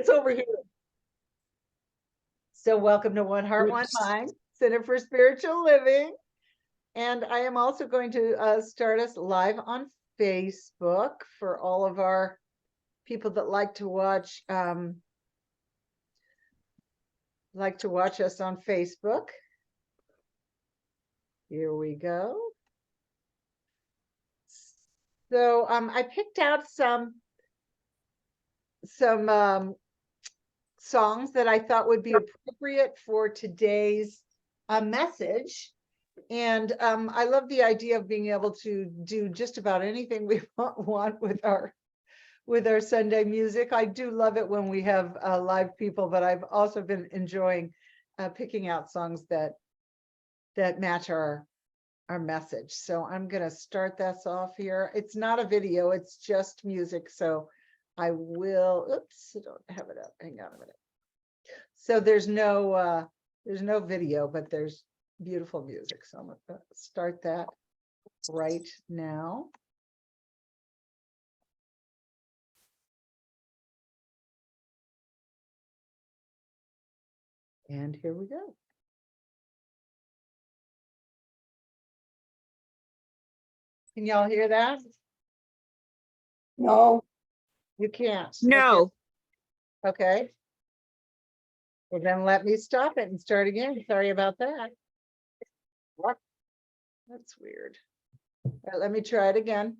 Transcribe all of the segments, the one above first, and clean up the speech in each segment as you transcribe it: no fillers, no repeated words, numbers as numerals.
it's over here. So welcome to One Heart, One Mind, Center for Spiritual Living. And I am also going to start us live on Facebook for all of our people that like to watch us on Facebook. Here we go. So I picked out some songs that I thought would be appropriate for today's message. And I love the idea of being able to do just about anything we want with our Sunday music. I do love it when we have live people, but I've also been enjoying picking out songs that match our message. So I'm going to start this off here. It's not a video, it's just music. So I will, oops, I don't have it up. Hang on a minute. So there's no video, but there's beautiful music. So I'm going to start that right now. And here we go. Can y'all hear that? No. You can't? No. Okay. Well, then let me stop it and start again. Sorry about that. What? That's weird. All right, let me try it again.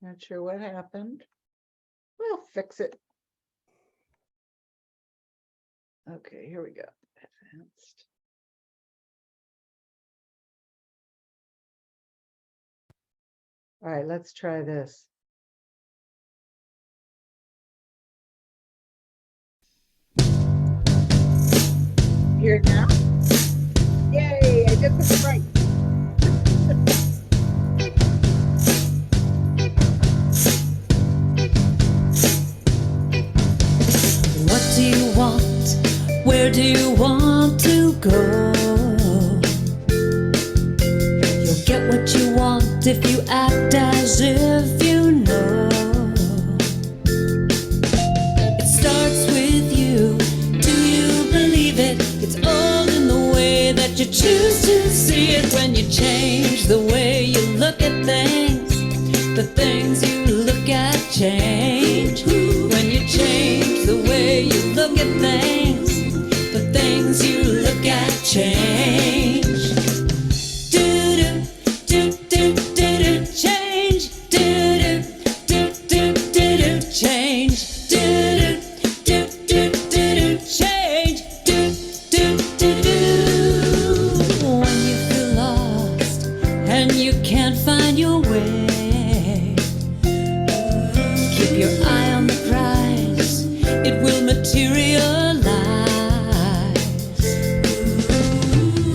Not sure what happened. We'll fix it. Okay, here we go. Advanced. All right, let's try this. Hear it now? Yay, I did this right. What do you want? Where do you want to go? You'll get what you want if you act as if you know. It starts with you. Do you believe it? It's all in the way that you choose to see it. When you change the way you look at things, the things you look at change. When you change the way you look at things, the things you look at change. Change. When you feel lost and you can't find your way, keep your eye on the prize, it will materialize.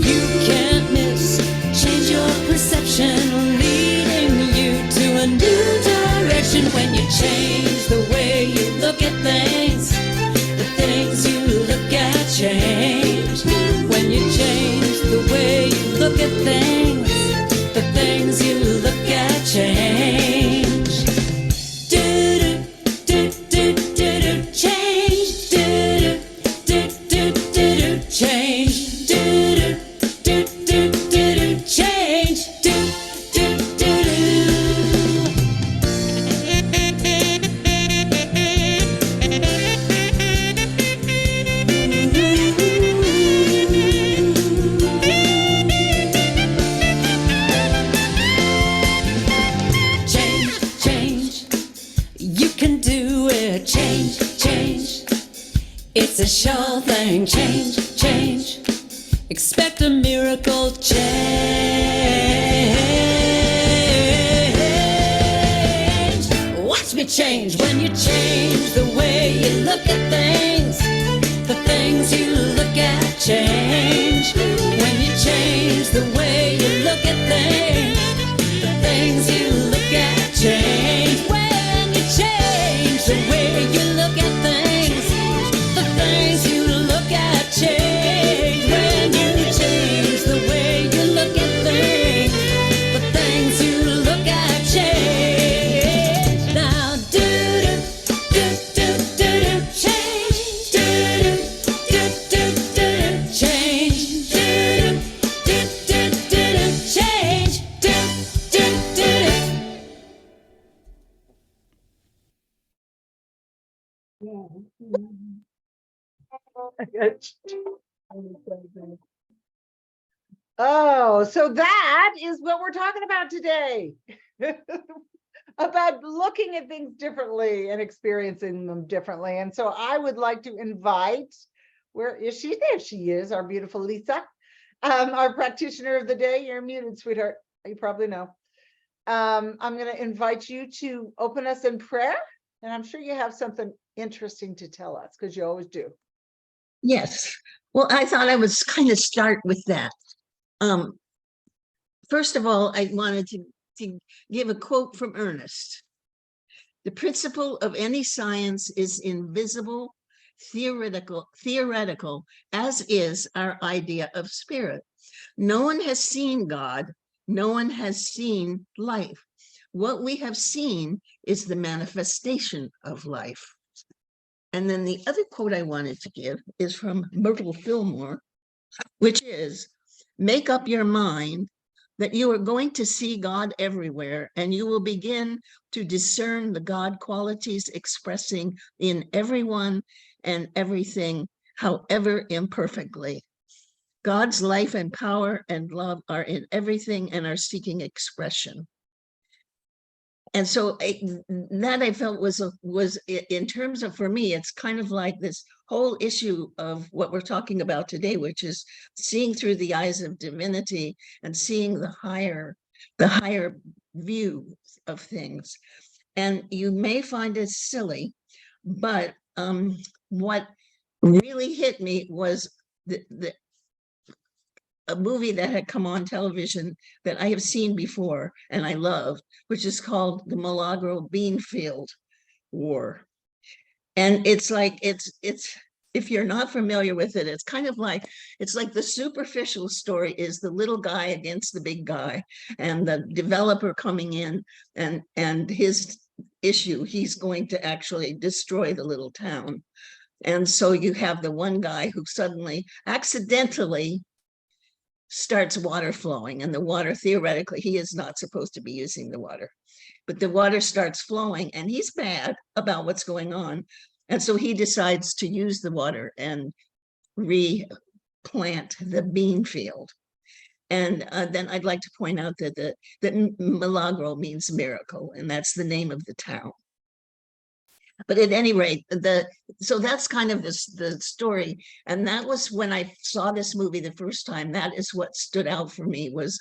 You can't miss, change your perception, leading you to a new direction. When you change the way you look at things, the things you look at change. When you change the way you look at things, the things you look at change. It's a sure thing. Change. Expect a miracle change. Watch me change. When you change the way you look at things, the things you look at change. When you change the way you look at things, the things you look at change. When you change the way you look at things, the things you look at change. When you change the way you look at things, the things you look at change. Now Oh, so that is what we're talking about today. About looking at things differently and experiencing them differently. And so I would like to invite, where is she? There she is, our beautiful Lissa, our practitioner of the day. You're muted, sweetheart. You probably know. I'm going to invite you to open us in prayer. And I'm sure you have something interesting to tell us, because you always do. Yes. Well, I thought I would kind of start with that. First of all, I wanted to give a quote from Ernest. The principle of any science is invisible, theoretical, as is our idea of spirit. No one has seen God. No one has seen life. What we have seen is the manifestation of life. And then the other quote I wanted to give is from Myrtle Fillmore, which is, make up your mind that you are going to see God everywhere, and you will begin to discern the God qualities expressing in everyone and everything, however imperfectly. God's life and power and love are in everything and are seeking expression. And so that I felt was in terms of, for me, it's kind of like this whole issue of what we're talking about today, which is seeing through the eyes of divinity and seeing the higher view of things. And you may find it silly, but what really hit me was a movie that had come on television that I have seen before and I loved, which is called the Milagro Beanfield War. And it's like, it's if you're not familiar with it, it's kind of like, it's like the superficial story is the little guy against the big guy and the developer coming in and his issue, he's going to actually destroy the little town. And so you have the one guy who suddenly accidentally starts water flowing, and the water, theoretically, he is not supposed to be using the water, but the water starts flowing and he's mad about what's going on. And so he decides to use the water and replant the bean field. And then I'd like to point out that Milagro means miracle, and that's the name of the town. But at any rate, so that's kind of the story. And that was when I saw this movie the first time, that is what stood out for me was,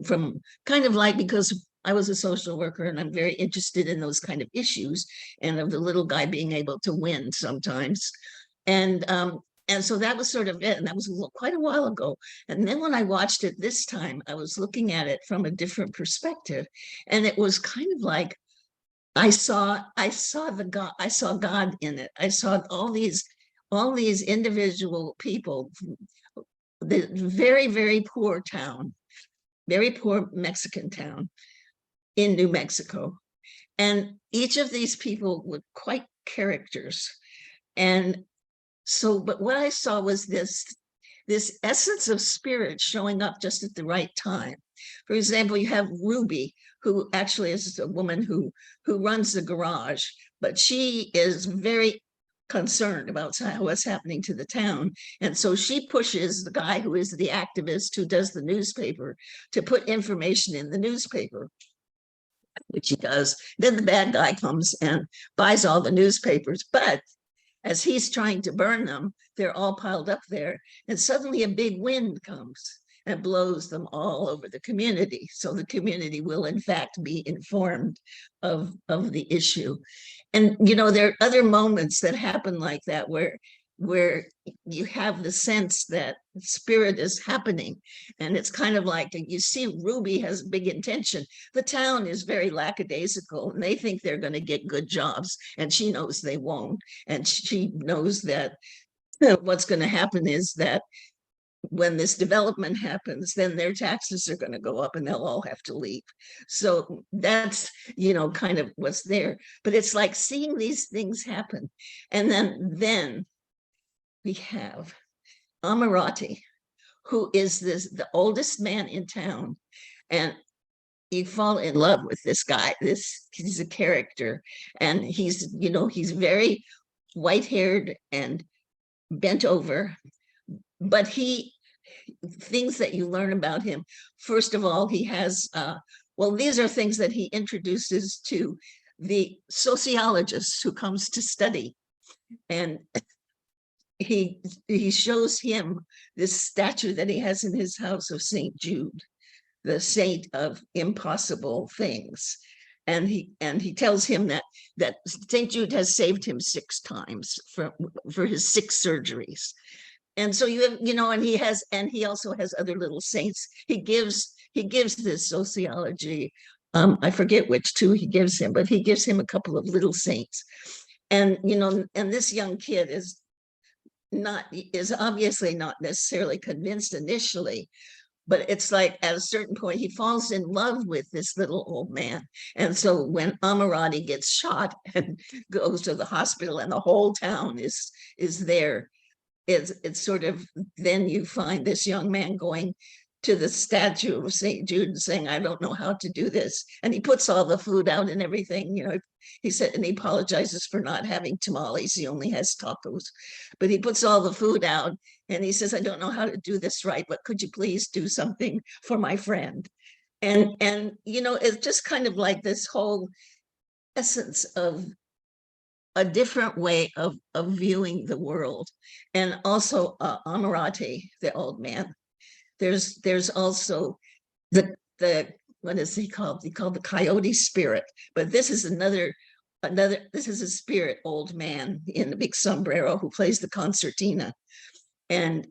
from kind of like, because I was a social worker and I'm very interested in those kind of issues and of the little guy being able to win sometimes. And so that was sort of it. And that was quite a while ago. And then when I watched it this time, I was looking at it from a different perspective. And it was kind of like, I saw God in it. I saw all these individual people, the very, very poor town, very poor Mexican town in New Mexico. And each of these people were quite characters. And so, but what I saw was this essence of spirit showing up just at the right time. For example, you have Ruby, who actually is a woman who runs the garage, but she is very concerned about what's happening to the town. And so she pushes the guy who is the activist who does the newspaper to put information in the newspaper, which he does. Then the bad guy comes and buys all the newspapers, but as he's trying to burn them, they're all piled up there. And suddenly a big wind comes and blows them all over the community. So the community will in fact be informed of the issue. And, there are other moments that happen like that where you have the sense that spirit is happening. And it's kind of like, you see Ruby has big intention. The town is very lackadaisical and they think they're going to get good jobs. And she knows they won't. And she knows that what's going to happen is that when this development happens, then their taxes are going to go up and they'll all have to leave. So that's, kind of what's there. But it's like seeing these things happen. And then we have Amarati, who is the oldest man in town. And you fall in love with this guy. He's a character. And he's very white-haired and bent over, but things that you learn about him. First of all, he has, well, these are things that he introduces to the sociologist who comes to study. And he shows him this statue that he has in his house of St. Jude, the saint of impossible things. And he tells him that St. Jude has saved him 6 times for his 6 surgeries. And so and he also has other little saints. He gives this sociology, I forget which 2 he gives him, but he gives him a couple of little saints. And and this young kid is obviously not necessarily convinced initially, but it's like at a certain point he falls in love with this little old man. And so when Amirati gets shot and goes to the hospital and the whole town is there, it's sort of, then you find this young man going to the statue of St. Jude and saying, I don't know how to do this. And he puts all the food out and everything, he said, and he apologizes for not having tamales. He only has tacos, but he puts all the food out and he says, I don't know how to do this right, but could you please do something for my friend? And it's just kind of like this whole essence of a different way of viewing the world. And also Amirati, the old man. There's also the what is he called? He called the coyote spirit, but this is this is a spirit old man in a big sombrero who plays the concertina, and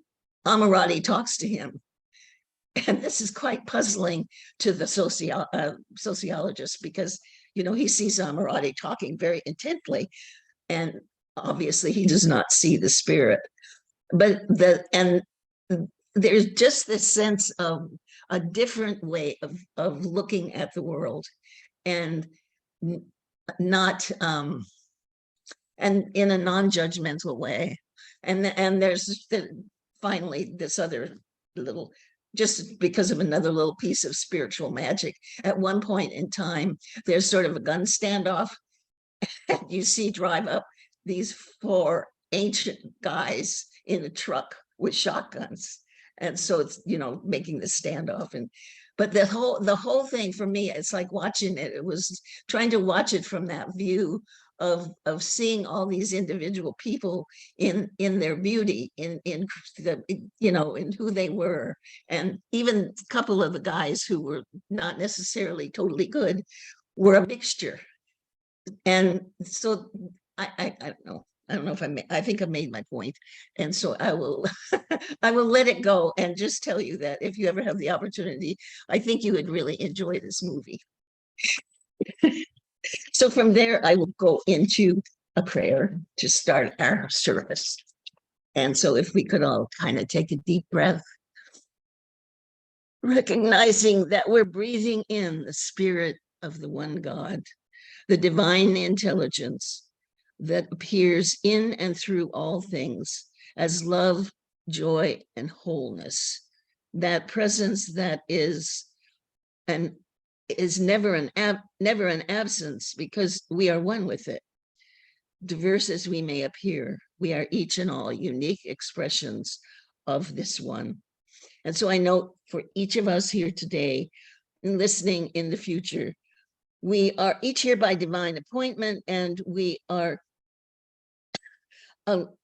Amirati talks to him. And this is quite puzzling to the sociologist, because he sees Amirati talking very intently, and obviously he does not see the spirit. But there's just this sense of a different way of looking at the world, and not and in a non-judgmental way. And there's finally this other little, just because of another little piece of spiritual magic. At one point in time, there's sort of a gun standoff. You see drive up these 4 ancient guys in a truck with shotguns. And so it's, making the standoff. But the whole thing for me, it's like watching it. It was trying to watch it from that view of seeing all these individual people in their beauty, in who they were. And even a couple of the guys who were not necessarily totally good were a mixture. And so I don't know. I don't know if I think I made my point. And so I will I will let it go and just tell you that if you ever have the opportunity, I think you would really enjoy this movie. So from there, I will go into a prayer to start our service. And so if we could all kind of take a deep breath, recognizing that we're breathing in the spirit of the one God, the divine intelligence that appears in and through all things as love, joy, and wholeness. That presence that is never an absence, because we are one with it. Diverse as we may appear, we are each and all unique expressions of this one. And so I know for each of us here today and listening in the future, we are each here by divine appointment, and we are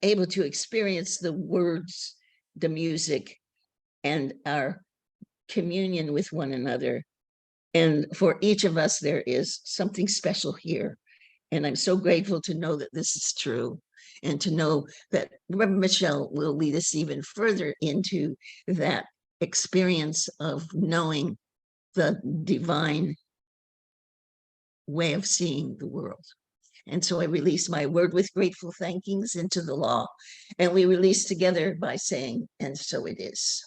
able to experience the words, the music, and our communion with one another. And for each of us, there is something special here. And I'm so grateful to know that this is true, and to know that Reverend Michelle will lead us even further into that experience of knowing the divine way of seeing the world. And so I release my word with grateful thankings into the law, and we release together by saying, and so it is.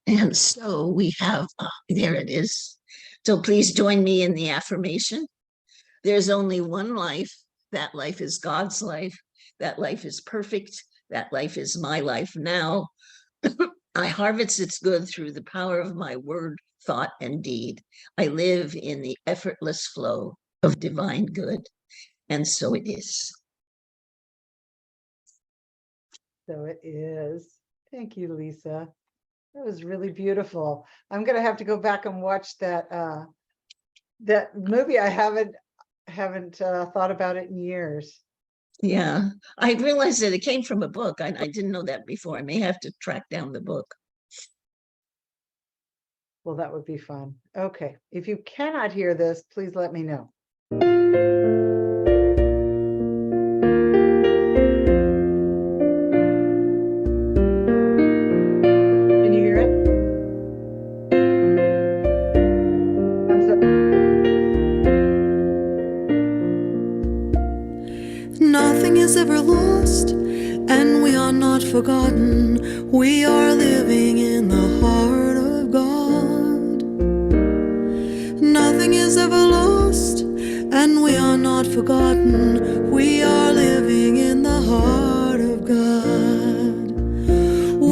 And so we have, there it is. So please join me in the affirmation. There's only one life. That life is God's life. That life is perfect. That life is my life now. I harvest its good through the power of my word, thought, and deed. I live in the effortless flow of divine good. and so it is. So it is. Thank you, Lisa. That was really beautiful. I'm gonna have to go back and watch that movie. I haven't thought about it in years. Yeah, I realized that it came from a book. I didn't know that before. I may have to track down the book. Well, that would be fun. Okay, if you cannot hear this, please let me know. Can you hear it? Thumbs up. Nothing is ever lost, and we are not forgotten. We are living in the heart of God. Nothing is ever lost, and we are not forgotten. We are living in the heart of God.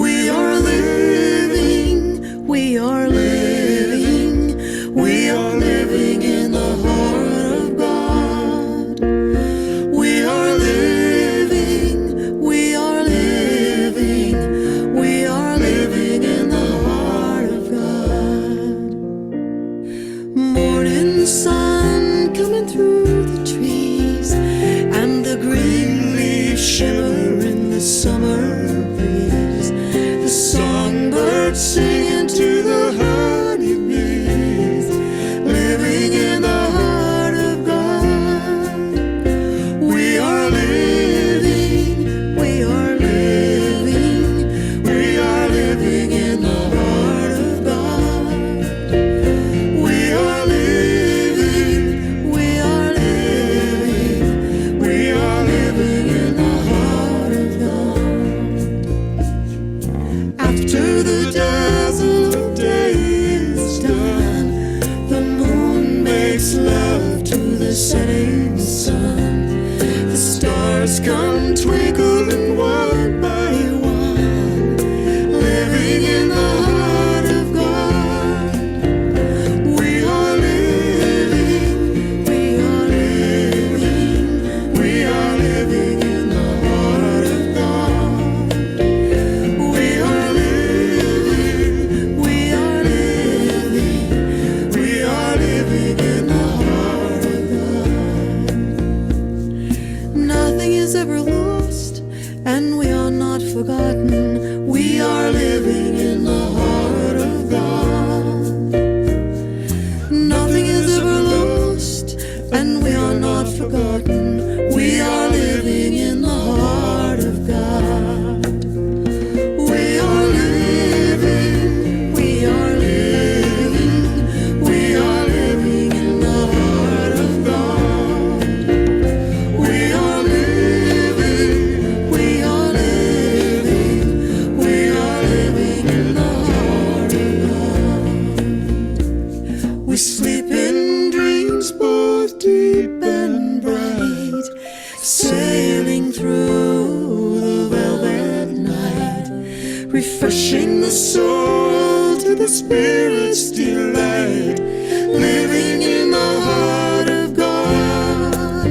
We are living, we are living, we are living in the heart of God. We are living, we are living, we are living in the heart of God. Morning sun coming through the trees, and the green leaves shimmer in the summer breeze. The songbirds singing to the honeybees, living in the heart of God. We are living, we are living, we are living in the heart of God. We are living, we are living, we are living in the heart of God. After the dazzle of day is done, the moon makes love to the setting sun. The stars come twinkling one by one, living in the heart of God. We are living, we are living, we are living in the heart of God. We are living, we are living, we are living in the heart of God. Nothing is ever lost, and we are not forgotten. We are living in the heart of God. Nothing is ever lost, and we are not forgotten. We are living in the heart of God. We are living, we are living, we are living in the heart of God. We are living, we are living, we are living in the heart of God. We sleep in dreams both deep and bright, sailing through the velvet night, refreshing the soul to the spirit's delight, living in the heart of God.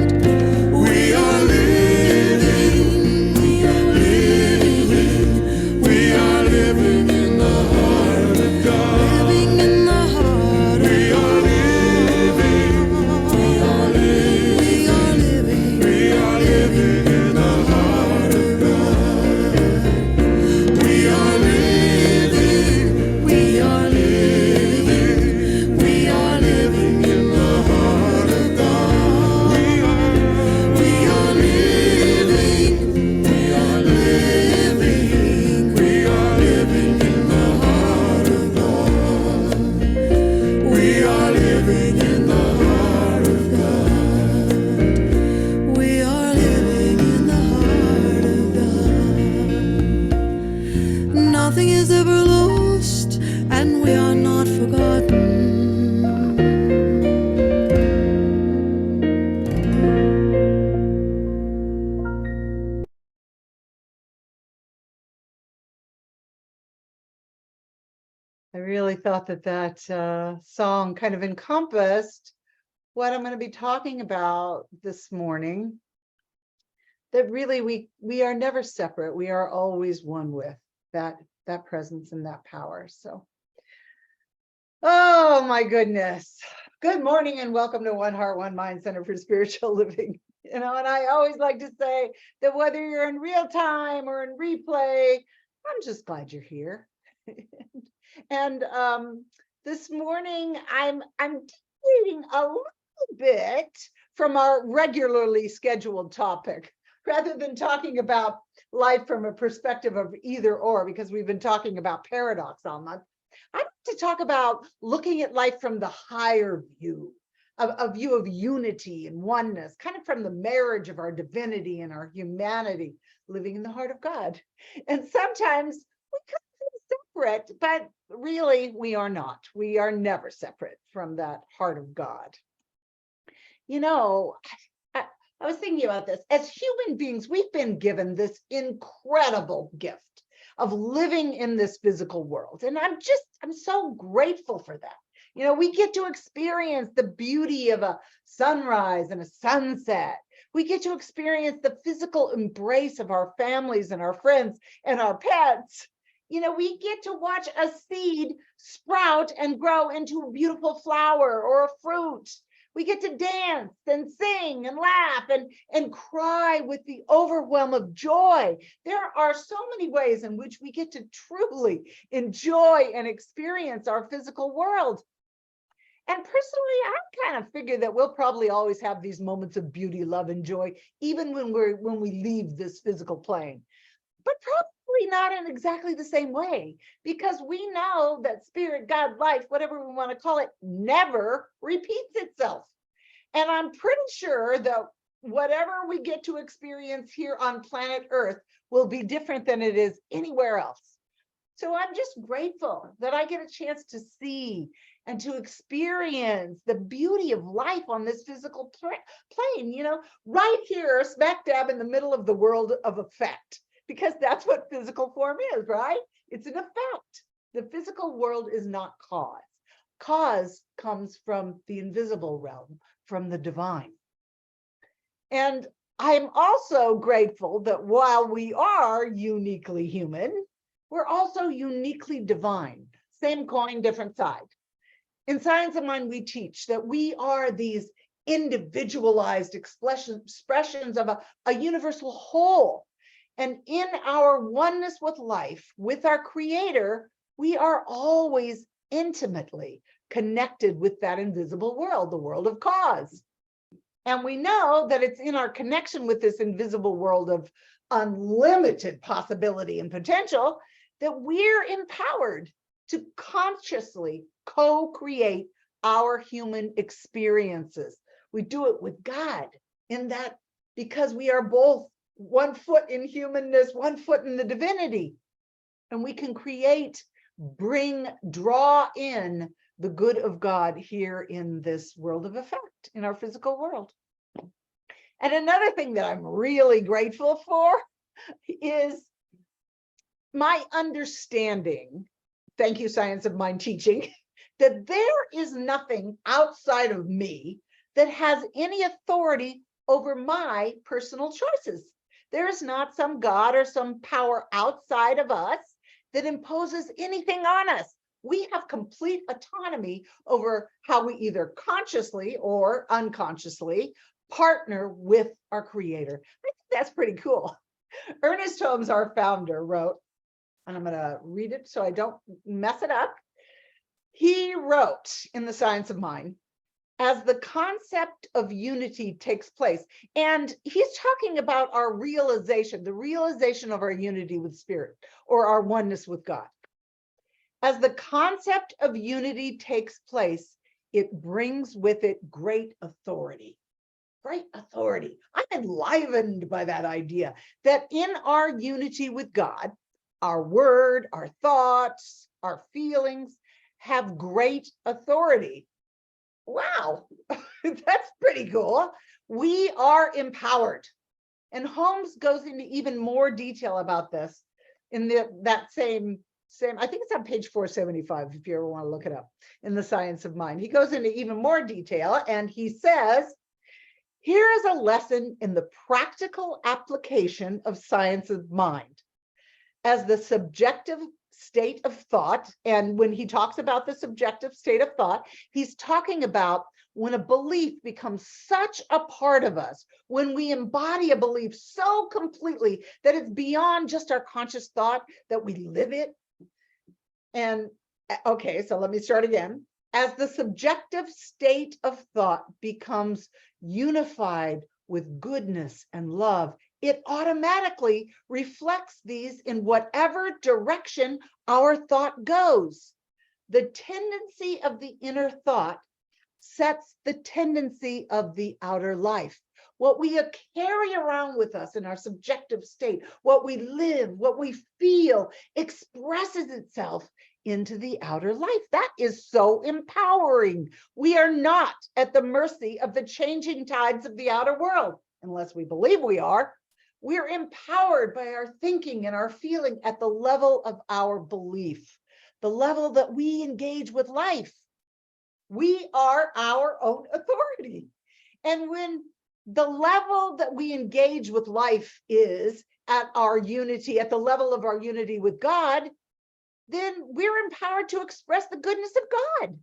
We are living, we are living, we are living in the heart of God. Living in the heart of we are living, we are living, we are living, we are living in the heart of God. We are living, we are living, we are living in the heart of God. We are living, we are living, we are living in the heart of God. We are living in the heart of God. We are living in the heart of God. Nothing is ever lost, and we are not forgotten. I really thought that song kind of encompassed what I'm going to be talking about this morning, that really we are never separate. We are always one with that presence and that power. So, oh my goodness. Good morning and welcome to One Heart, One Mind Center for Spiritual Living. And I always like to say that whether you're in real time or in replay, I'm just glad you're here. And this morning I'm deviating a little bit from our regularly scheduled topic, rather than talking about life from a perspective of either or, because we've been talking about paradox all month. I'd like to talk about looking at life from the higher view, a view of unity and oneness, kind of from the marriage of our divinity and our humanity, living in the heart of God. And sometimes we could be separate, but really we are not. We are never separate from that heart of God. You know, I was thinking about this. As human beings, we've been given this incredible gift of living in this physical world. And I'm so grateful for that. You know, we get to experience the beauty of a sunrise and a sunset. We get to experience the physical embrace of our families and our friends and our pets. You know, we get to watch a seed sprout and grow into a beautiful flower or a fruit. We get to dance and sing and laugh and cry with the overwhelm of joy. There are so many ways in which we get to truly enjoy and experience our physical world. And personally, I kind of figure that we'll probably always have these moments of beauty, love, and joy, even when we leave this physical plane. But probably not in exactly the same way, because we know that spirit, God, life, whatever we want to call it, never repeats itself. And I'm pretty sure that whatever we get to experience here on planet Earth will be different than it is anywhere else. So I'm just grateful that I get a chance to see and to experience the beauty of life on this physical plane, you know, right here, smack dab in the middle of the world of effect. Because that's what physical form is, right? It's an effect. The physical world is not cause. Cause comes from the invisible realm, from the divine. And I'm also grateful that while we are uniquely human, we're also uniquely divine. Same coin, different side. In Science of Mind, we teach that we are these individualized expressions of a universal whole. And in our oneness with life, with our Creator, we are always intimately connected with that invisible world, the world of cause. And we know that it's in our connection with this invisible world of unlimited possibility and potential that we're empowered to consciously co-create our human experiences. We do it with God in that, because we are both 1 foot in humanness, 1 foot in the divinity. And we can create, draw in the good of God here in this world of effect, in our physical world. And another thing that I'm really grateful for is my understanding, thank you, Science of Mind teaching, that there is nothing outside of me that has any authority over my personal choices. There is not some God or some power outside of us that imposes anything on us. We have complete autonomy over how we either consciously or unconsciously partner with our Creator. I think that's pretty cool. Ernest Holmes, our founder, wrote, and I'm going to read it so I don't mess it up. He wrote in The Science of Mind, as the concept of unity takes place, and he's talking about our realization, the realization of our unity with Spirit or our oneness with God. As the concept of unity takes place, it brings with it great authority. Great authority. I'm enlivened by that idea that in our unity with God, our word, our thoughts, our feelings have great authority. Wow, that's pretty cool. We are empowered. And Holmes goes into even more detail about this in that same same, I think it's on page 475, if you ever want to look it up, in The Science of Mind. He goes into even more detail, and he says, here is a lesson in the practical application of science of mind. As the subjective state of thought, and when he talks about the subjective state of thought, he's talking about when a belief becomes such a part of us, when we embody a belief so completely that it's beyond just our conscious thought, that we live it. And okay, so let me start again. As the subjective state of thought becomes unified with goodness and love, it automatically reflects these in whatever direction our thought goes. The tendency of the inner thought sets the tendency of the outer life. What we carry around with us in our subjective state, what we live, what we feel, expresses itself into the outer life. That is so empowering. We are not at the mercy of the changing tides of the outer world, unless we believe we are. We're empowered by our thinking and our feeling at the level of our belief, the level that we engage with life. We are our own authority. And when the level that we engage with life is at our unity, at the level of our unity with God, then we're empowered to express the goodness of God.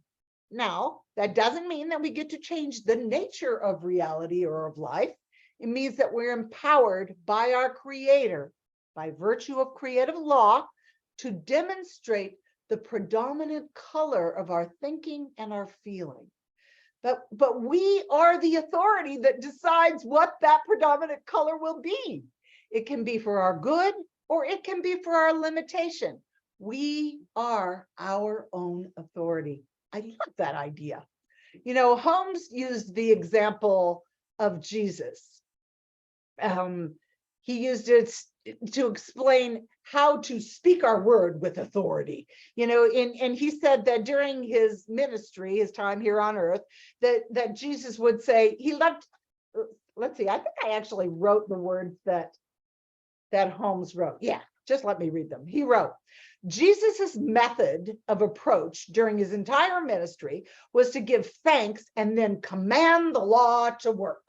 Now, that doesn't mean that we get to change the nature of reality or of life. It means that we're empowered by our Creator, by virtue of creative law, to demonstrate the predominant color of our thinking and our feeling. But we are the authority that decides what that predominant color will be. It can be for our good, or it can be for our limitation. We are our own authority. I love that idea. You know, Holmes used the example of Jesus. He used it to explain how to speak our word with authority. You know, and he said that during his ministry, his time here on earth, that Jesus would say he loved, let's see, I think I actually wrote the words that Holmes wrote. Yeah, just let me read them. He wrote, Jesus's method of approach during his entire ministry was to give thanks and then command the law to work.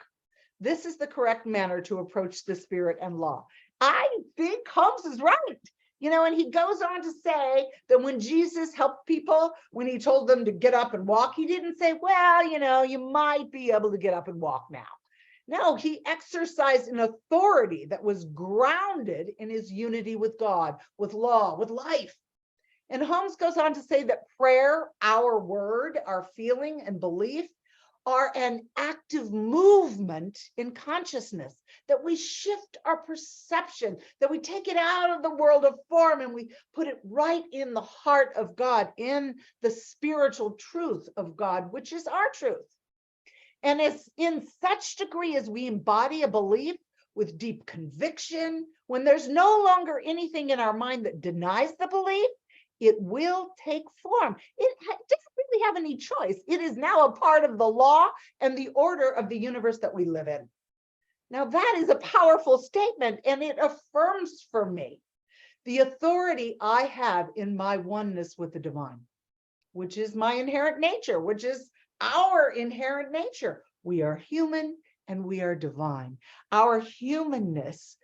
This is the correct manner to approach the spirit and law. I think Holmes is right. You know, and he goes on to say that when Jesus helped people, when he told them to get up and walk, he didn't say, well, you know, you might be able to get up and walk now. No, he exercised an authority that was grounded in his unity with God, with law, with life. And Holmes goes on to say that prayer, our word, our feeling and belief are an active movement in consciousness, that we shift our perception, that we take it out of the world of form and we put it right in the heart of God, in the spiritual truth of God, which is our truth. And it's in such degree as we embody a belief with deep conviction, when there's no longer anything in our mind that denies the belief, it will take form. It doesn't really have any choice. It is now a part of the law and the order of the universe that we live in. Now that is a powerful statement, and it affirms for me the authority I have in my oneness with the divine, which is my inherent nature, which is our inherent nature. We are human and we are divine. Our humanness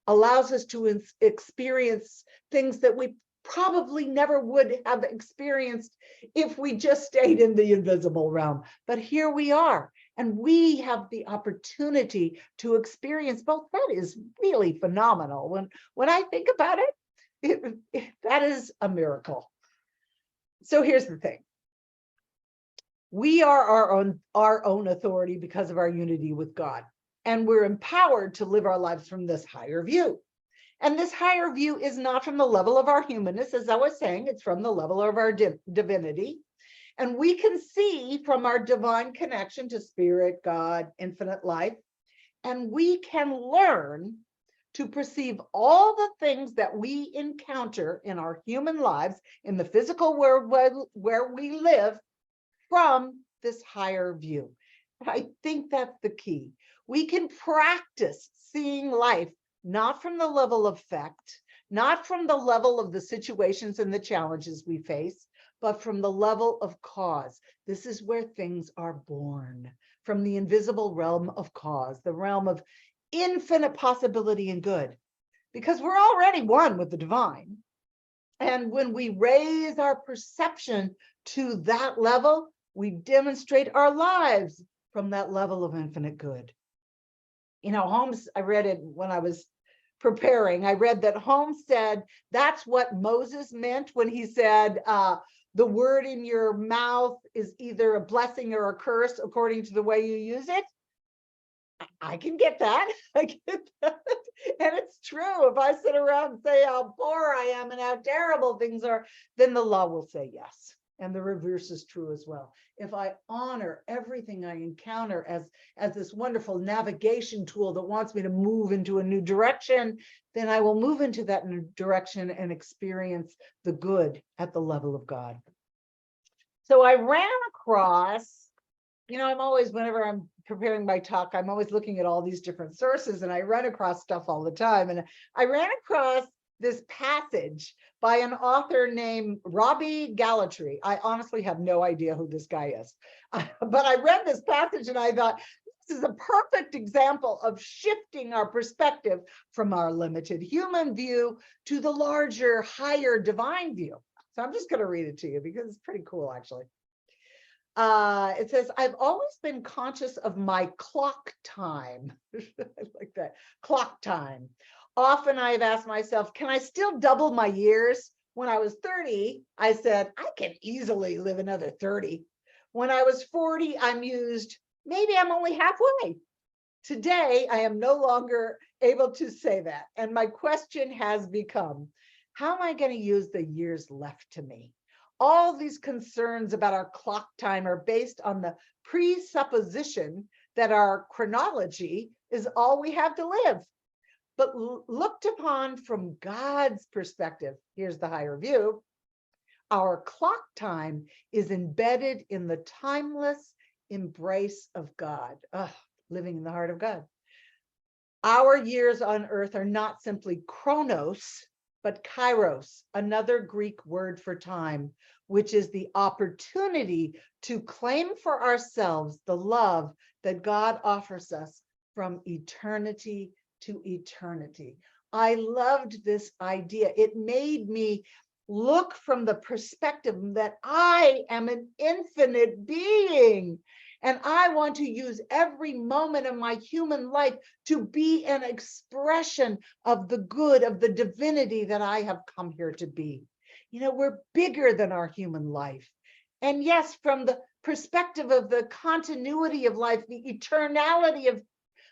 allows us to experience things that we probably never would have experienced if we just stayed in the invisible realm. But here we are, and we have the opportunity to experience both. That is really phenomenal. When I think about it, that is a miracle. So here's the thing. We are our own authority because of our unity with God, and we're empowered to live our lives from this higher view. And this higher view is not from the level of our humanness, as I was saying, it's from the level of our divinity. And we can see from our divine connection to spirit, God, infinite life, and we can learn to perceive all the things that we encounter in our human lives, in the physical world where we live, from this higher view. I think that's the key. We can practice seeing life not from the level of fact, not from the level of the situations and the challenges we face, but from the level of cause. This is where things are born, from the invisible realm of cause, the realm of infinite possibility and good, because we're already one with the divine. And when we raise our perception to that level, we demonstrate our lives from that level of infinite good. You know, Holmes, I read it when I was preparing. I read that Holmes said that's what Moses meant when he said, the word in your mouth is either a blessing or a curse according to the way you use it. I can get that. I get that. And it's true. If I sit around and say how poor I am and how terrible things are, then the law will say yes. And the reverse is true as well. If I honor everything I encounter as this wonderful navigation tool that wants me to move into a new direction, then I will move into that new direction and experience the good at the level of God. So I ran across, you know, I'm always, whenever I'm preparing my talk, I'm always looking at all these different sources, and I run across stuff all the time. And I ran across this passage by an author named Robbie Galatry. I honestly have no idea who this guy is, but I read this passage and I thought, this is a perfect example of shifting our perspective from our limited human view to the larger, higher divine view. So I'm just going to read it to you because it's pretty cool, actually. It says, I've always been conscious of my clock time. I like that, clock time. Often I've asked myself, can I still double my years? When I was 30, I said, I can easily live another 30. When I was 40, I mused, maybe I'm only halfway. Today, I am no longer able to say that. And my question has become, how am I going to use the years left to me? All these concerns about our clock time are based on the presupposition that our chronology is all we have to live. But looked upon from God's perspective, here's the higher view, our clock time is embedded in the timeless embrace of God, living in the heart of God. Our years on earth are not simply chronos, but kairos, another Greek word for time, which is the opportunity to claim for ourselves the love that God offers us from eternity to eternity. I loved this idea. It made me look from the perspective that I am an infinite being. And I want to use every moment of my human life to be an expression of the good, of the divinity that I have come here to be. You know, we're bigger than our human life. And yes, from the perspective of the continuity of life, the eternality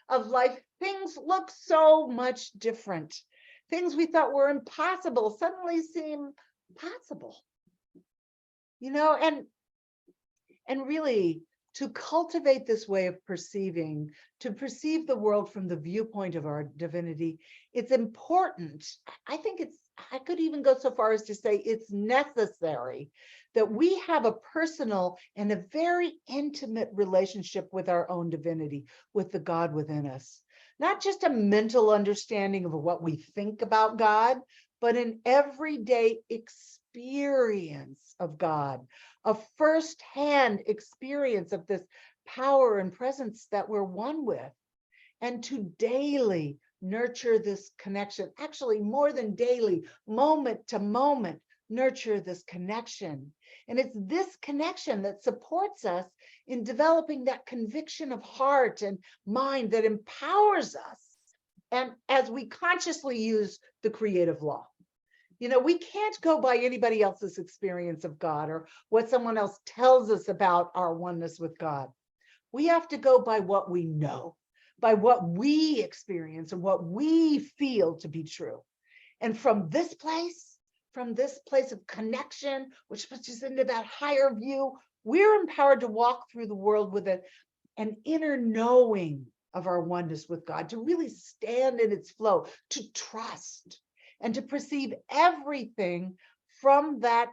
of life, things look so much different. Things we thought were impossible suddenly seem possible. You know, and really, to cultivate this way of perceiving, to perceive the world from the viewpoint of our divinity, it's important. I think I could even go so far as to say it's necessary that we have a personal and a very intimate relationship with our own divinity, with the God within us. Not just a mental understanding of what we think about God, but an everyday experience of God, a firsthand experience of this power and presence that we're one with, and to daily nurture this connection, actually more than daily, moment to moment, nurture this connection. And it's this connection that supports us in developing that conviction of heart and mind that empowers us. And as we consciously use the creative law, you know, we can't go by anybody else's experience of God or what someone else tells us about our oneness with God. We have to go by what we know, by what we experience and what we feel to be true. And from this place of connection, which puts us into that higher view, we're empowered to walk through the world with an inner knowing of our oneness with God, to really stand in its flow, to trust, and to perceive everything from that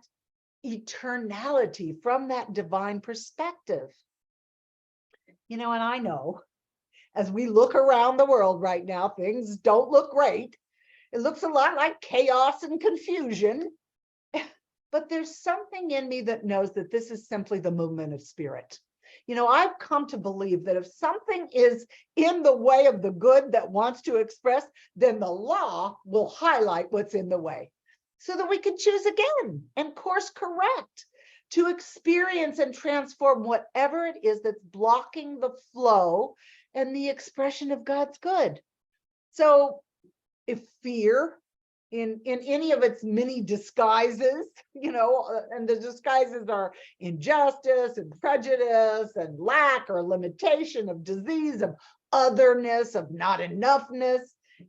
eternality, from that divine perspective. You know, and I know, as we look around the world right now, things don't look great. It looks a lot like chaos and confusion, but there's something in me that knows that this is simply the movement of spirit. You know, I've come to believe that if something is in the way of the good that wants to express, then the law will highlight what's in the way so that we can choose again and course correct to experience and transform whatever it is that's blocking the flow and the expression of God's good. So if fear in any of its many disguises, you know, and the disguises are injustice and prejudice and lack or limitation of disease, of otherness, of not enoughness,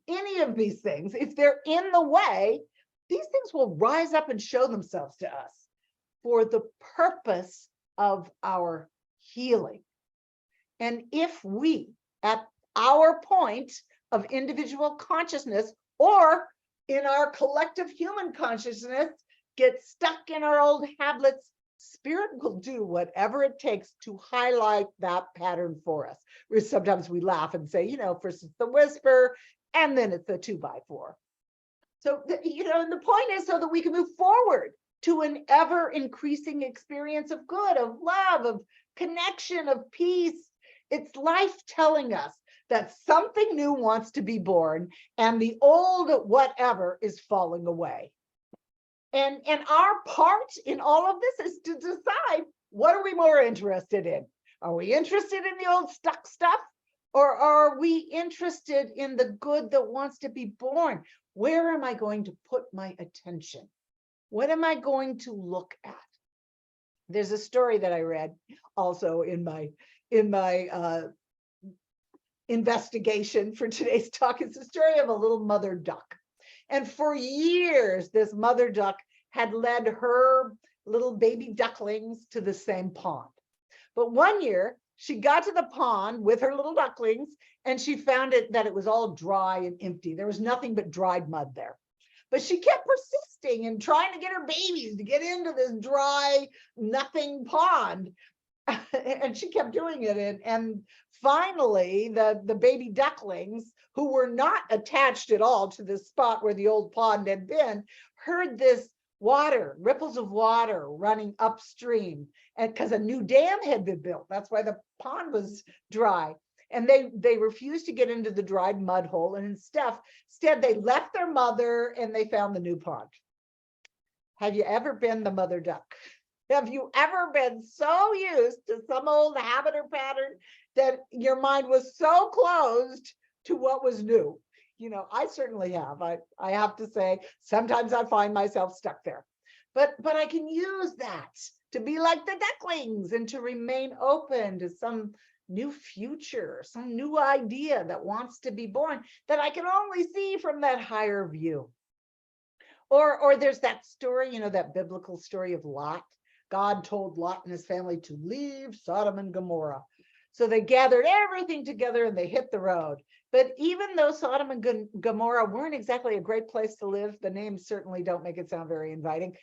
any of these things, if they're in the way, these things will rise up and show themselves to us for the purpose of our healing. And if we, at our point of individual consciousness or in our collective human consciousness, get stuck in our old habits, spirit will do whatever it takes to highlight that pattern for us. Where sometimes we laugh and say, you know, first it's the whisper, and then it's the 2x4. So, you know, and the point is so that we can move forward to an ever increasing experience of good, of love, of connection, of peace. It's life telling us that something new wants to be born and the old whatever is falling away. And our part in all of this is to decide, what are we more interested in? Are we interested in the old stuck stuff? Or are we interested in the good that wants to be born? Where am I going to put my attention? What am I going to look at? There's a story that I read also in my investigation for today's talk. It's the story of a little mother duck. And for years, this mother duck had led her little baby ducklings to the same pond. But one year, she got to the pond with her little ducklings, and she found that it was all dry and empty. There was nothing but dried mud there. But she kept persisting and trying to get her babies to get into this dry, nothing pond. And she kept doing it. And finally, the baby ducklings, who were not attached at all to the spot where the old pond had been, heard this water, ripples of water running upstream, and because a new dam had been built. That's why the pond was dry. And they refused to get into the dried mud hole. And instead they left their mother and they found the new pond. Have you ever been the mother duck? Have you ever been so used to some old habit or pattern that your mind was so closed to what was new? You know, I certainly have. I have to say, sometimes I find myself stuck there. But I can use that to be like the ducklings and to remain open to some new future, some new idea that wants to be born that I can only see from that higher view. Or there's that story, you know, that biblical story of Lot. God told Lot and his family to leave Sodom and Gomorrah. So they gathered everything together and they hit the road. But even though Sodom and Gomorrah weren't exactly a great place to live, the names certainly don't make it sound very inviting.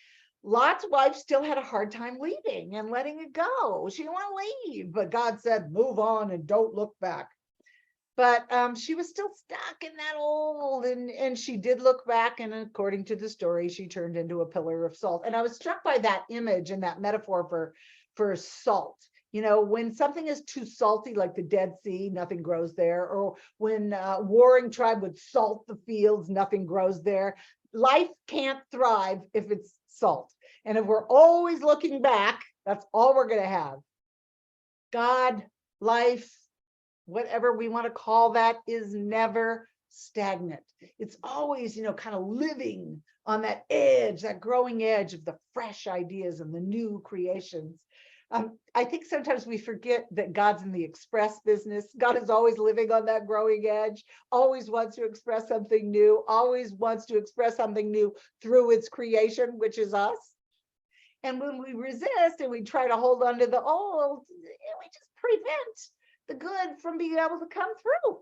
Lot's wife still had a hard time leaving and letting it go. She didn't want to leave, but God said, move on and don't look back. But she was still stuck in that old, and she did look back, and according to the story, she turned into a pillar of salt. And I was struck by that image and that metaphor for salt. You know, when something is too salty, like the Dead Sea, nothing grows there. Or when a warring tribe would salt the fields, nothing grows there. Life can't thrive if it's salt. And if we're always looking back, that's all we're going to have. God, life, whatever we want to call that, is never stagnant. It's always, you know, kind of living on that edge, that growing edge of the fresh ideas and the new creations. I think sometimes we forget that God's in the express business. God is always living on that growing edge, always wants to express something new, always wants to express something new through its creation, which is us. And when we resist and we try to hold on to the old, we just prevent the good from being able to come through.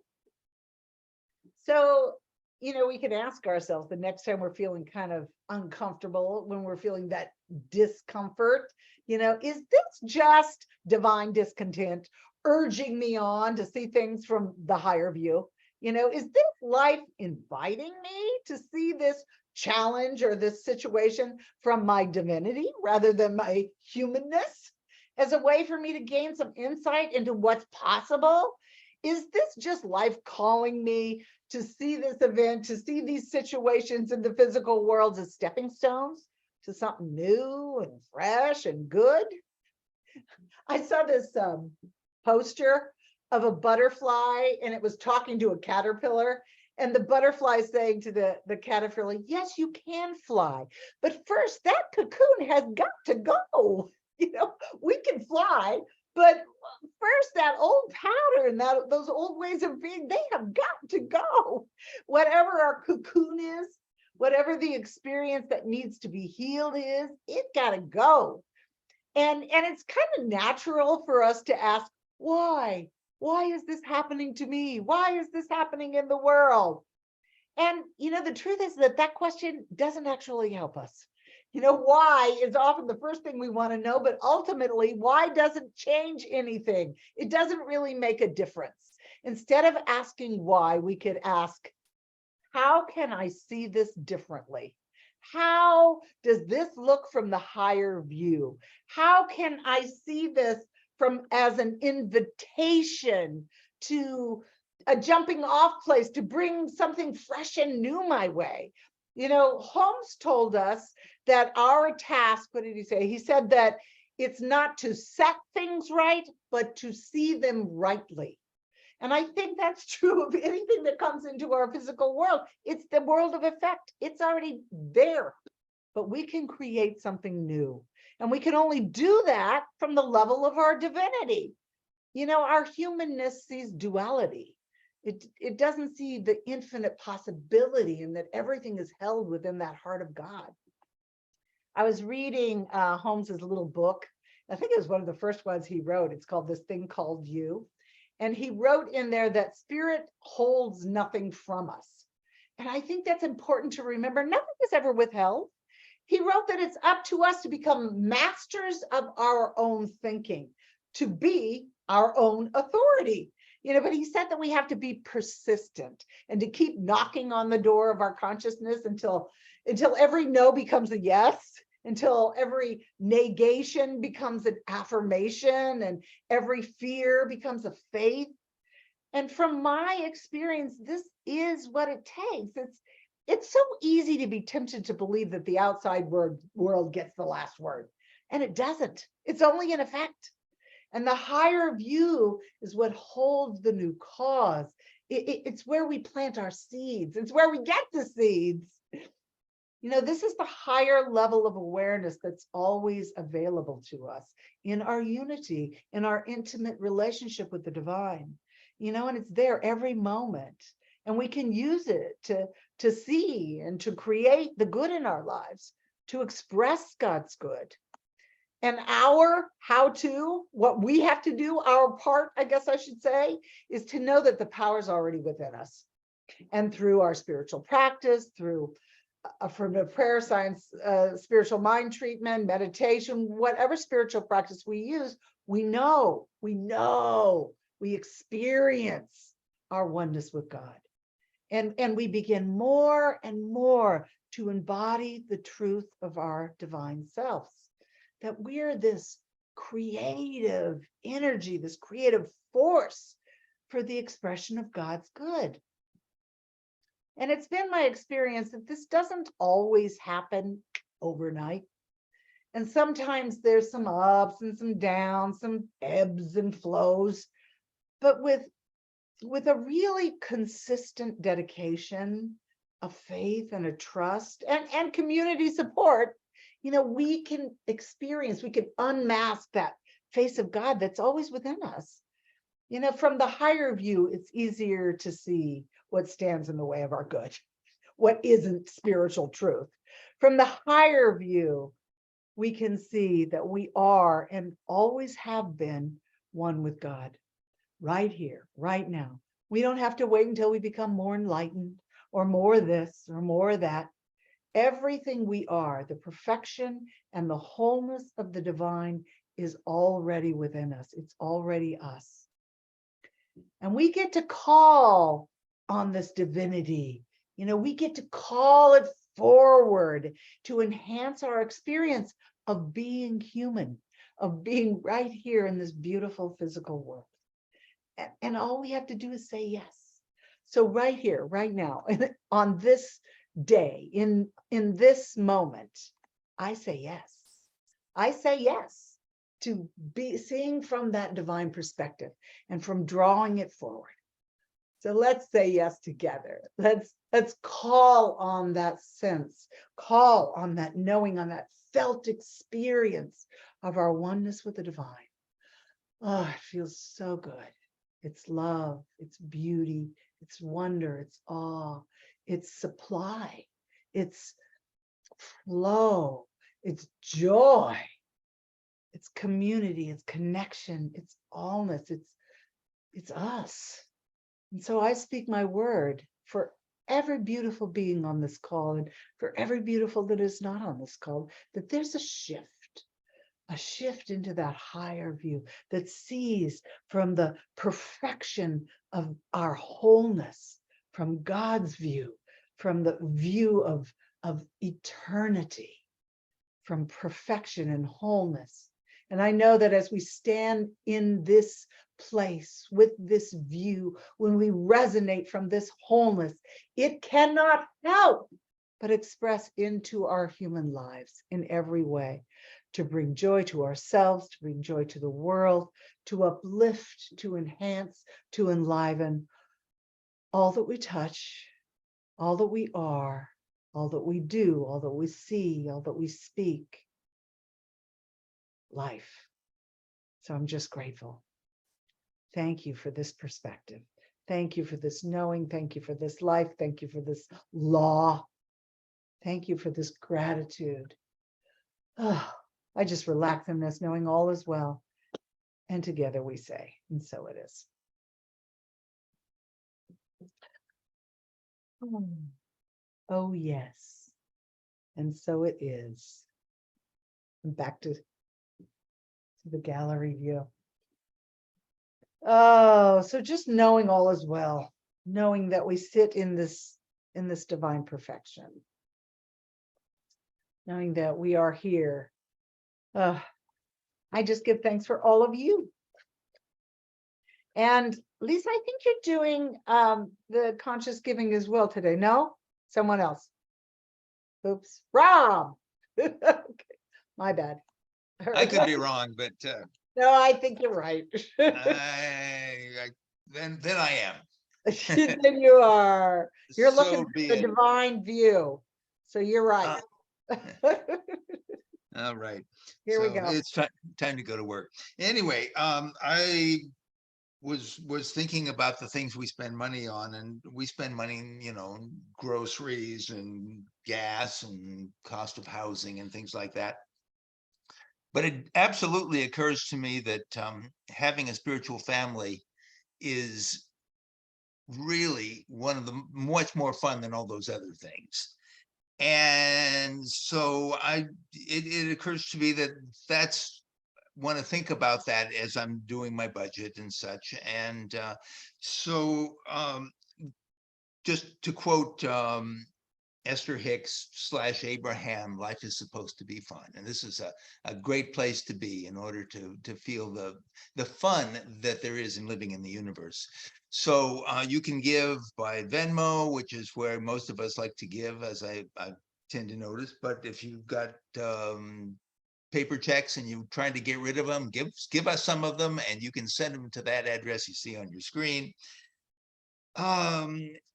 So, you know, we can ask ourselves the next time we're feeling kind of uncomfortable, when we're feeling that discomfort, you know, is this just divine discontent urging me on to see things from the higher view? Is this life inviting me to see this challenge or this situation from my divinity rather than my humanness as a way for me to gain some insight into what's possible? Is this just life calling me to see this event, to see these situations in the physical world as stepping stones to something new and fresh and good? I saw this poster of a butterfly, and it was talking to a caterpillar, and the butterfly saying to the caterpillar, yes, you can fly, but first that cocoon has got to go. We can fly, but first that old pattern, those old ways of being, they have got to go. Whatever our cocoon is, whatever the experience that needs to be healed is, it got to go. And it's kind of natural for us to ask, why? Why is this happening to me? Why is this happening in the world? And, the truth is that question doesn't actually help us. Why is often the first thing we want to know, but ultimately, why doesn't change anything? It doesn't really make a difference. Instead of asking why, we could ask, how can I see this differently? How does this look from the higher view? How can I see this as an invitation to a jumping off place to bring something fresh and new my way? Holmes told us that our task, what did he say? He said that it's not to set things right, but to see them rightly. And I think that's true of anything that comes into our physical world. It's the world of effect. It's already there, but we can create something new. And we can only do that from the level of our divinity. Our humanness sees duality. It doesn't see the infinite possibility and that everything is held within that heart of God. I was reading Holmes's little book. I think it was one of the first ones he wrote. It's called This Thing Called You. And he wrote in there that spirit holds nothing from us. And I think that's important to remember. Nothing is ever withheld. He wrote that it's up to us to become masters of our own thinking, to be our own authority. But he said that we have to be persistent and to keep knocking on the door of our consciousness until every no becomes a yes, until every negation becomes an affirmation and every fear becomes a faith. And from my experience, this is what it takes. It's so easy to be tempted to believe that the outside world gets the last word, and it doesn't. It's only an effect. And the higher view is what holds the new cause. It's where we plant our seeds. It's where we get the seeds. This is the higher level of awareness that's always available to us in our unity, in our intimate relationship with the divine, and it's there every moment. And we can use it to see and to create the good in our lives, to express God's good. And our what we have to do, our part, I guess I should say, is to know that the power is already within us. And through our spiritual practice, through affirmative prayer, science, spiritual mind treatment, meditation, whatever spiritual practice we use, we experience our oneness with God. And we begin more and more to embody the truth of our divine selves, that we're this creative energy, this creative force for the expression of God's good. And it's been my experience that this doesn't always happen overnight. And sometimes there's some ups and some downs, some ebbs and flows, but with a really consistent dedication, a faith and a trust and community support, we can unmask that face of God that's always within us. From the higher view, it's easier to see what stands in the way of our good, what isn't spiritual truth. From the higher view, we can see that we are and always have been one with God, right here, right now. We don't have to wait until we become more enlightened or more this or more that. Everything we are, the perfection and the wholeness of the divine, is already within us. It's already us. And we get to call on this divinity. You know, we get to call it forward to enhance our experience of being human, of being right here in this beautiful physical world. And all we have to do is say yes. So right here, right now, on this day, in this moment, I say yes. I say yes to be seeing from that divine perspective and from drawing it forward. So let's say yes together. Let's call on that sense, call on that knowing, on that felt experience of our oneness with the divine. Oh, it feels so good. It's love, it's beauty, it's wonder, it's awe, it's supply, it's flow, it's joy, it's community, it's connection, it's allness, it's us. And so I speak my word for every beautiful being on this call, and for every beautiful that is not on this call, that there's a shift into that higher view that sees from the perfection of our wholeness, from God's view, from the view of eternity, from perfection and wholeness. And I know that as we stand in this place with this view, when we resonate from this wholeness, it cannot help but express into our human lives in every way, to bring joy to ourselves, to bring joy to the world, to uplift, to enhance, to enliven all that we touch, all that we are, all that we do, all that we see, all that we speak. Life. So I'm just grateful. Thank you for this perspective. Thank you for this knowing. Thank you for this life. Thank you for this law. Thank you for this gratitude. Oh, I just relax in this, knowing all is well. And together we say, and so it is. Oh, yes. And so it is. And back to the gallery view. Oh, so just knowing all is well, knowing that we sit in this divine perfection, knowing that we are here. I just give thanks for all of you. And Lisa, I think you're doing the conscious giving as well today. No, someone else. Oops, Rob. Okay. My bad. I could be wrong, but No, I think you're right. then I am. Then you are. You're So looking be for the it. divine view. So you're right. All right. Here we So go. it's time to go to work. Anyway, I was thinking about the things we spend money on, and we spend money, you know, groceries and gas and cost of housing and things like that. But it absolutely occurs to me that having a spiritual family is really one of the much more fun than all those other things. And so it occurs to me that that's want to think about that as I'm doing my budget and such. And so just to quote Esther Hicks / Abraham, life is supposed to be fun. And this is a great place to be in order to feel the fun that there is in living in the universe. So you can give by Venmo, which is where most of us like to give, as I tend to notice. But if you've got paper checks and you're trying to get rid of them, give us some of them, and you can send them to that address you see on your screen.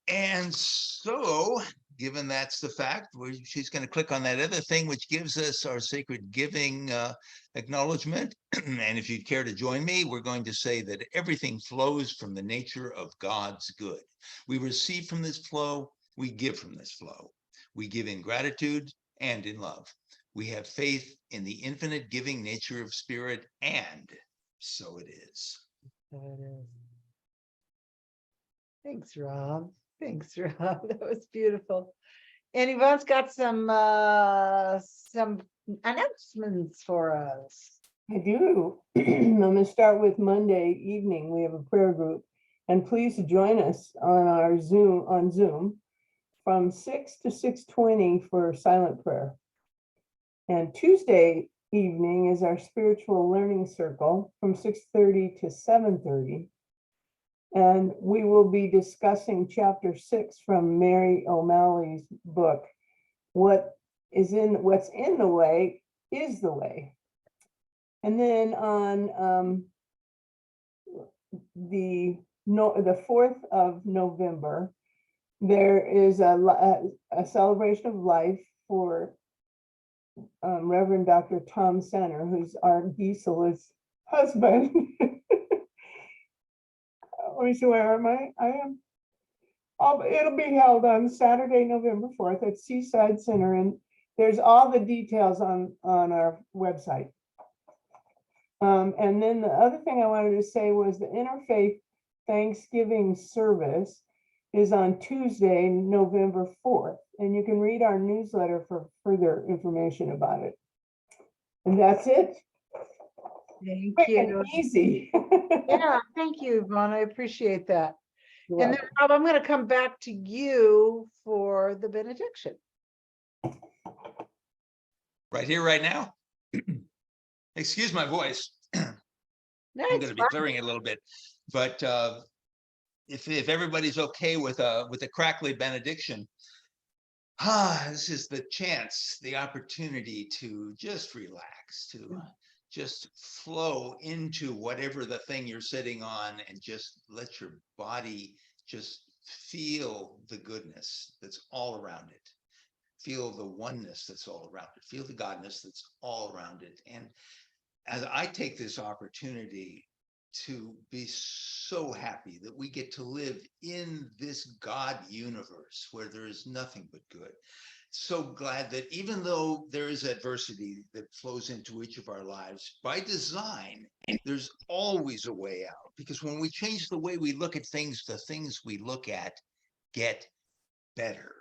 And so, given that's the fact, she's going to click on that other thing, which gives us our sacred giving acknowledgement. And if you'd care to join me, we're going to say that everything flows from the nature of God's good. We receive from this flow, we give from this flow. We give in gratitude and in love. We have faith in the infinite giving nature of spirit, and so it is. So it is. Thanks, Rob. Thanks, Rob. That was beautiful. And Yvonne's got some announcements for us. I do. I'm going to start with Monday evening. We have a prayer group And please join us on our Zoom from 6 to 6:20 for silent prayer. And Tuesday evening is our spiritual learning circle from 6:30 to 7:30. And we will be discussing chapter 6 from Mary O'Malley's book, What's in the Way is the Way. And then on the 4th of November, there is a celebration of life for Reverend Dr. Tom Center, who's our Gisela's husband. Let me see, where am I? I am. It'll be held on Saturday, November 4th at Seaside Center, and there's all the details on our website. And then the other thing I wanted to say was the Interfaith Thanksgiving service is on Tuesday, November 4th, and you can read our newsletter for further information about it. And that's it. Thank Quick and you. easy. Yeah, thank you, Yvonne. I appreciate that. You're And then welcome. Rob, I'm going to come back to you for the benediction. Right here, right now. Excuse my voice. No, I'm it's going to be fine. clearing it a little bit, but if everybody's okay with a crackly benediction, this is the chance, the opportunity to just relax, to just flow into whatever the thing you're sitting on, and just let your body just feel the goodness that's all around it. Feel the oneness that's all around it. Feel the godness that's all around it. And as I take this opportunity to be so happy that we get to live in this God universe where there is nothing but good. So glad that even though there is adversity that flows into each of our lives, by design, there's always a way out. Because when we change the way we look at things, the things we look at get better.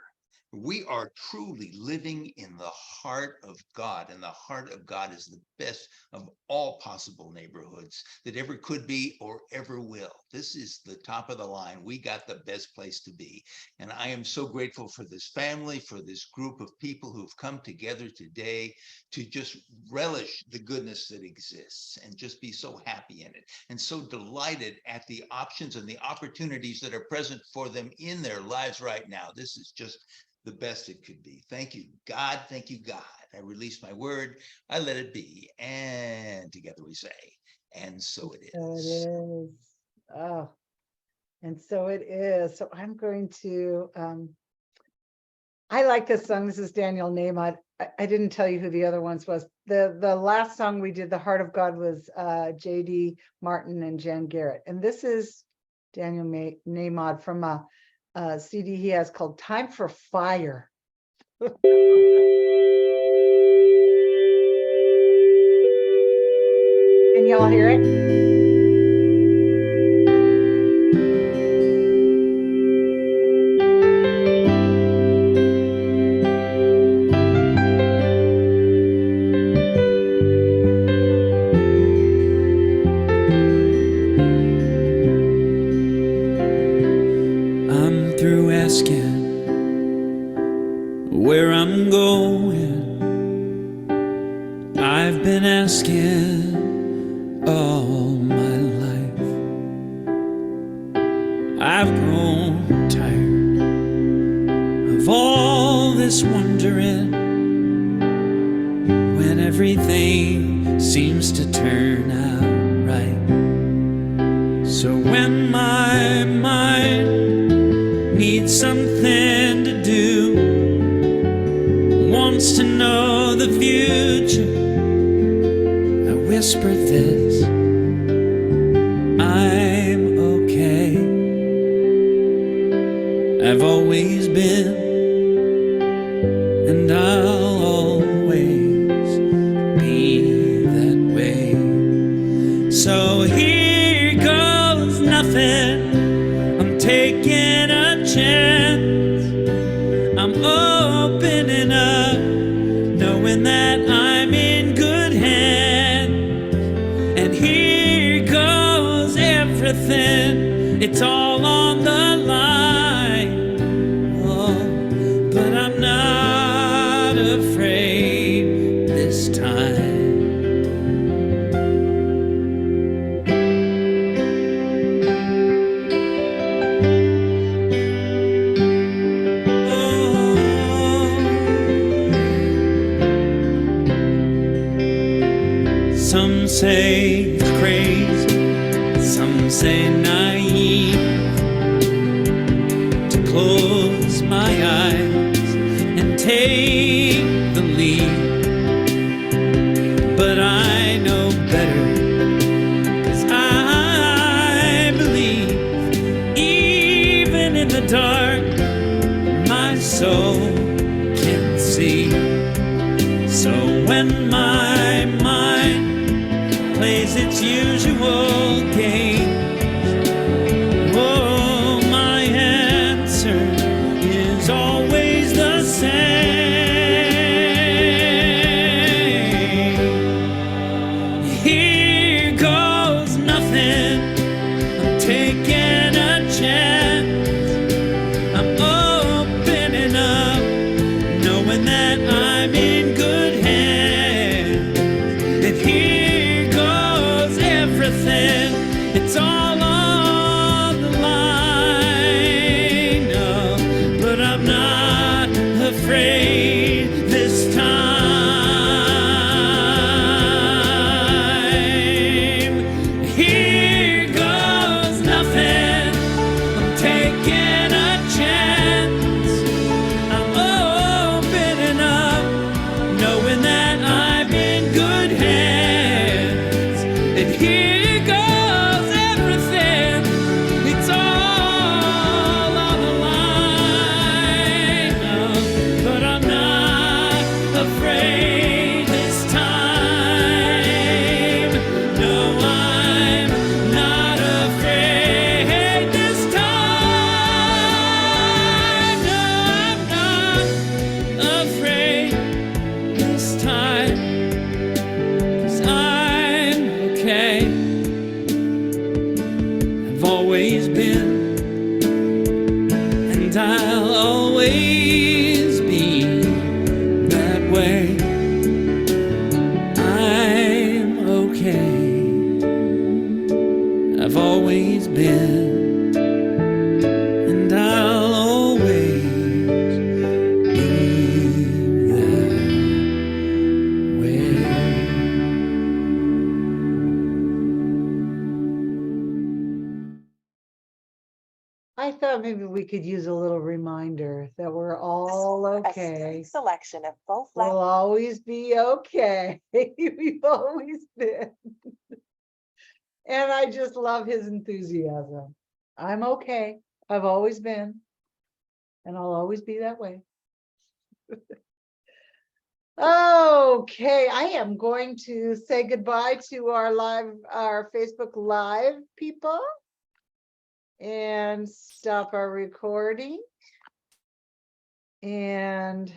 We are truly living in the heart of God, and the heart of God is the best of all possible neighborhoods that ever could be or ever will. This is the top of the line. We got the best place to be. And I am so grateful for this family, for this group of people who've come together today to just relish the goodness that exists and just be so happy in it, and so delighted at the options and the opportunities that are present for them in their lives right now. This is just the best it could be. Thank you, God. Thank you, God. I release my word. I let it be. And together we say, and so it So it is. is. Oh, and so it is. So I'm going to, I like this song. This is Daniel Nahmod. I didn't tell you who the other ones was. The last song we did, The Heart of God, was J.D. Martin and Jan Garrett. And this is Daniel Nahmod from a CD he has called Time for Fire. Can y'all hear it? I'm through asking where I'm going. I've been asking all my life. I've grown tired of all this wondering when everything seems to turn out right. So when my mind needs something to do, wants to know the future, I whisper this: I'm okay. I've always been, and I'll always be that way. So here goes nothing. I'm taking a chance. I'm opening up, knowing that I'm in good hands. And here goes everything. It's all close my eyes and take the lead. But I know better, 'cause I believe even in the dark my soul can see. So when my mind plays its usual game, oh, my answer is always the same. Here goes nothing, I'm taking a chance, I'm opening up, knowing that I'm in good hands. And here goes everything, it's all on the line. No, but I'm not afraid this time. Here goes nothing, I'm taking a chance, I'm opening up, knowing that I'm in good hands. And here goes everything, it's all on the line. No, but I'm not afraid this time. No, I'm not afraid this time. No, I'm not afraid this time, 'cause I'm okay. I've always been, and I'll always be that way. I'm okay. I've always been, and I'll always be that way. I thought maybe we could use a little reminder that we're all A okay. selection of both We'll always be okay. We've always been. And I just love his enthusiasm. I'm okay. I've always been. And I'll always be that way. Okay, I am going to say goodbye to our Facebook Live people. And stop our recording. And